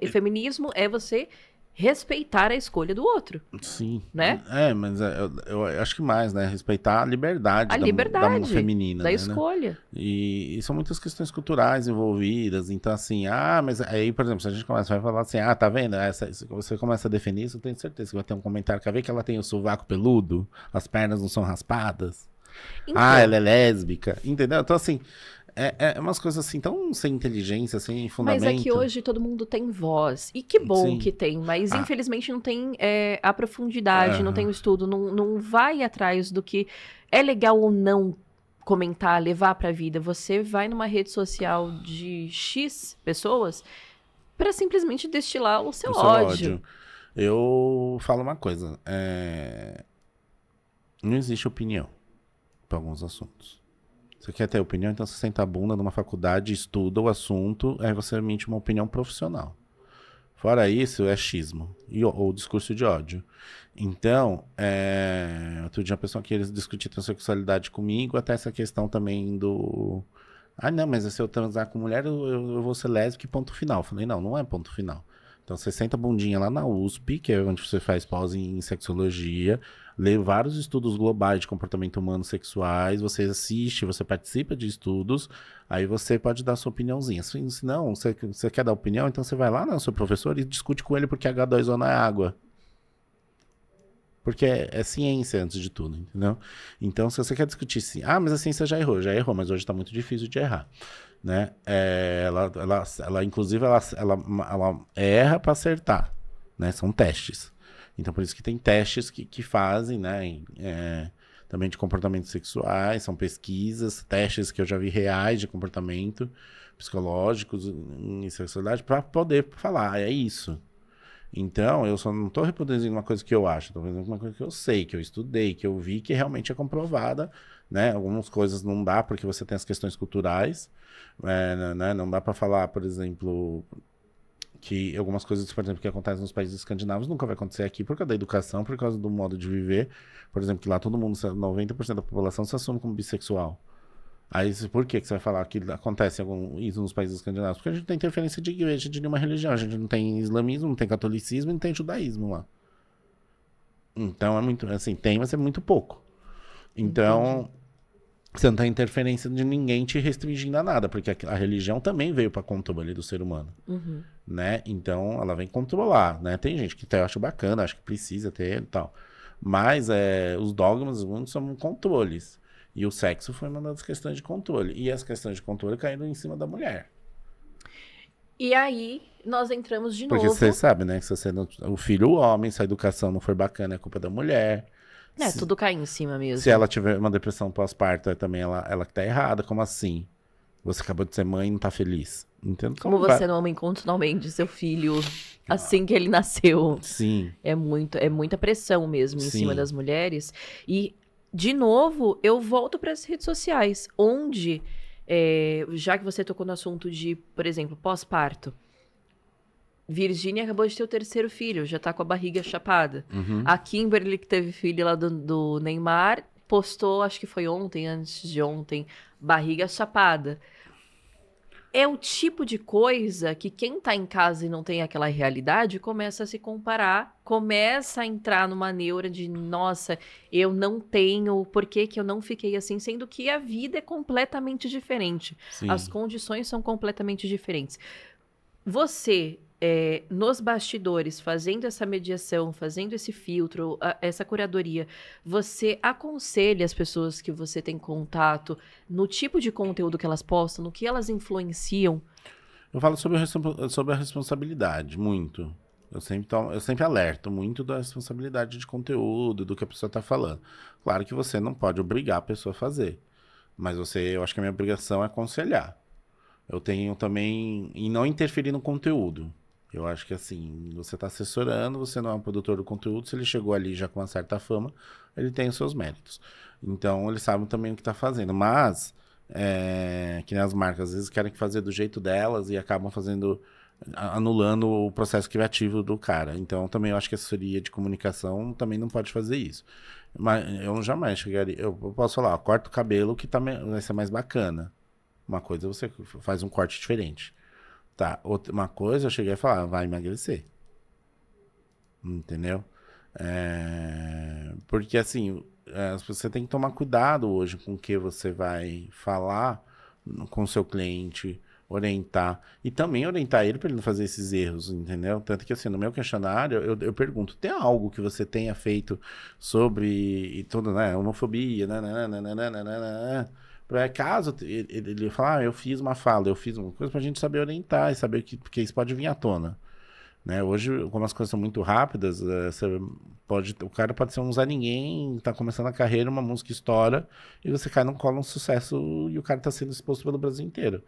E feminismo é você respeitar a escolha do outro, Sim. né? Mas eu acho que mais, né? Respeitar a liberdade A da liberdade feminina, da né? escolha. E são muitas questões culturais envolvidas. Então, assim, mas aí, por exemplo, se a gente vai falar assim, tá vendo? Se você começa a defender isso, eu tenho certeza que vai ter um comentário. Quer ver que ela tem o sovaco peludo? As pernas não são raspadas? Ela Então, é lésbica, entendeu? Então, assim, é umas coisas assim, tão sem inteligência, sem mas é que fundamento. hoje todo mundo tem voz. E que bom Sim. que tem, mas Ah, infelizmente não tem a profundidade, não tem aham. o estudo, não vai atrás do que é legal ou não comentar, levar pra vida. Você vai numa rede social de X pessoas pra simplesmente destilar o seu O seu ódio. ódio. Eu falo uma coisa. Não existe opinião para alguns assuntos. Você quer ter opinião, então você senta a bunda numa faculdade, estuda o assunto, aí você emite uma opinião profissional. Fora isso, é xismo ou discurso de ódio. Então, outro dia a pessoa queria discutir transexualidade comigo, até essa questão também do... não, mas se eu transar com mulher, eu vou ser lésbica e ponto final. Eu falei, não, não é ponto final. Então você senta a bundinha lá na USP, que é onde você faz pós em sexologia, lê vários estudos globais de comportamento humano sexuais, você assiste, você participa de estudos, aí você pode dar sua opiniãozinha. Se não, você quer dar opinião, então você vai lá no seu professor e discute com ele porque H2O não é água. Porque é ciência antes de tudo, entendeu? Então, se você quer discutir sim, mas a ciência já errou, mas hoje está muito difícil de errar, né? Inclusive, ela erra para acertar, né? São testes. Então, por isso que tem testes que fazem, né? Também de comportamentos sexuais, são pesquisas, testes que eu já vi reais de comportamento psicológicos em sexualidade para poder falar, é isso. Então, eu só não estou reproduzindo uma coisa que eu acho, estou fazendo uma coisa que eu sei, que eu estudei, que eu vi, que realmente é comprovada, né? Algumas coisas não dá porque você tem as questões culturais, né? Não dá para falar, por exemplo, que algumas coisas, por exemplo, que acontecem nos países escandinavos nunca vai acontecer aqui por causa da educação, por causa do modo de viver. Por exemplo, que lá todo mundo, 90% da população se assume como bissexual. Aí, por que você vai falar que acontece isso nos países escandinavos? Porque a gente não tem interferência de igreja de nenhuma religião. A gente não tem islamismo, não tem catolicismo e não tem judaísmo lá. Então é muito, assim, tem, mas é muito pouco. Entendi. Então, você não tem interferência de ninguém te restringindo a nada, porque a religião também veio para controle do ser humano, Uhum. né? Então, ela vem controlar, né? Tem gente que até acha bacana, acha que precisa ter e tal. Mas os dogmas do mundo são controles. E o sexo foi uma das questões de controle. E as questões de controle caíram em cima da mulher. E aí, nós entramos de Porque você novo. sabe, né? Que se você não, o filho, o homem, se a educação não for bacana, é culpa da mulher. É, Se, tudo cai em cima se mesmo. ela tiver uma depressão pós-parto, também ela que tá errada. Como assim? Você acabou de ser mãe e não tá feliz. Entendo Como como vai. você não ama incondicionalmente seu filho assim que ele nasceu. Sim, É muita pressão mesmo em cima sim. das mulheres. E, de novo, eu volto para as redes sociais, onde, já que você tocou no assunto de, por exemplo, pós-parto, Virgínia acabou de ter o terceiro filho, já tá com a barriga chapada. Uhum. A Kimberly, que teve filho lá do Neymar, postou, acho que foi ontem, antes de ontem, barriga chapada. É o tipo de coisa que quem tá em casa e não tem aquela realidade começa a se comparar, começa a entrar numa neura de, nossa, eu não tenho, por que que eu não fiquei assim? Sendo que a vida é completamente diferente. As Sim. condições são completamente diferentes. Você, nos bastidores, fazendo essa mediação, fazendo esse filtro, essa curadoria, você aconselha as pessoas que você tem contato no tipo de conteúdo que elas postam, no que elas influenciam? Eu falo sobre a responsabilidade, muito. Eu sempre alerto muito da responsabilidade de conteúdo, do que a pessoa está falando. Claro que você não pode obrigar a pessoa a fazer, mas eu acho que a minha obrigação é aconselhar. Eu tenho também, e não interferir no conteúdo. Eu acho que assim, você está assessorando, você não é um produtor do conteúdo, se ele chegou ali já com uma certa fama, ele tem os seus méritos. Então, ele sabe também o que está fazendo. Mas, que nem as marcas, às vezes querem fazer do jeito delas e acabam fazendo, anulando o processo criativo do cara. Então, também eu acho que a assessoria de comunicação também não pode fazer isso. Mas eu jamais chegaria, eu posso falar, ó, corta o cabelo que vai ser mais bacana. Uma coisa você faz um corte diferente. Tá, uma coisa eu cheguei a falar, vai emagrecer. Entendeu? Porque assim, você tem que tomar cuidado hoje com o que você vai falar com o seu cliente, orientar. E também orientar ele para ele não fazer esses erros, entendeu? Tanto que assim, no meu questionário, eu pergunto, tem algo que você tenha feito sobre e tudo, né? Homofobia, né? Para caso ele falar, eu fiz uma fala, eu fiz uma coisa pra gente saber orientar e saber que, porque isso pode vir à tona. Né? Hoje, como as coisas são muito rápidas, o cara pode ser um Zé Ninguém, tá começando a carreira, uma música estoura, e você cai num colo um sucesso e o cara tá sendo exposto pelo Brasil inteiro.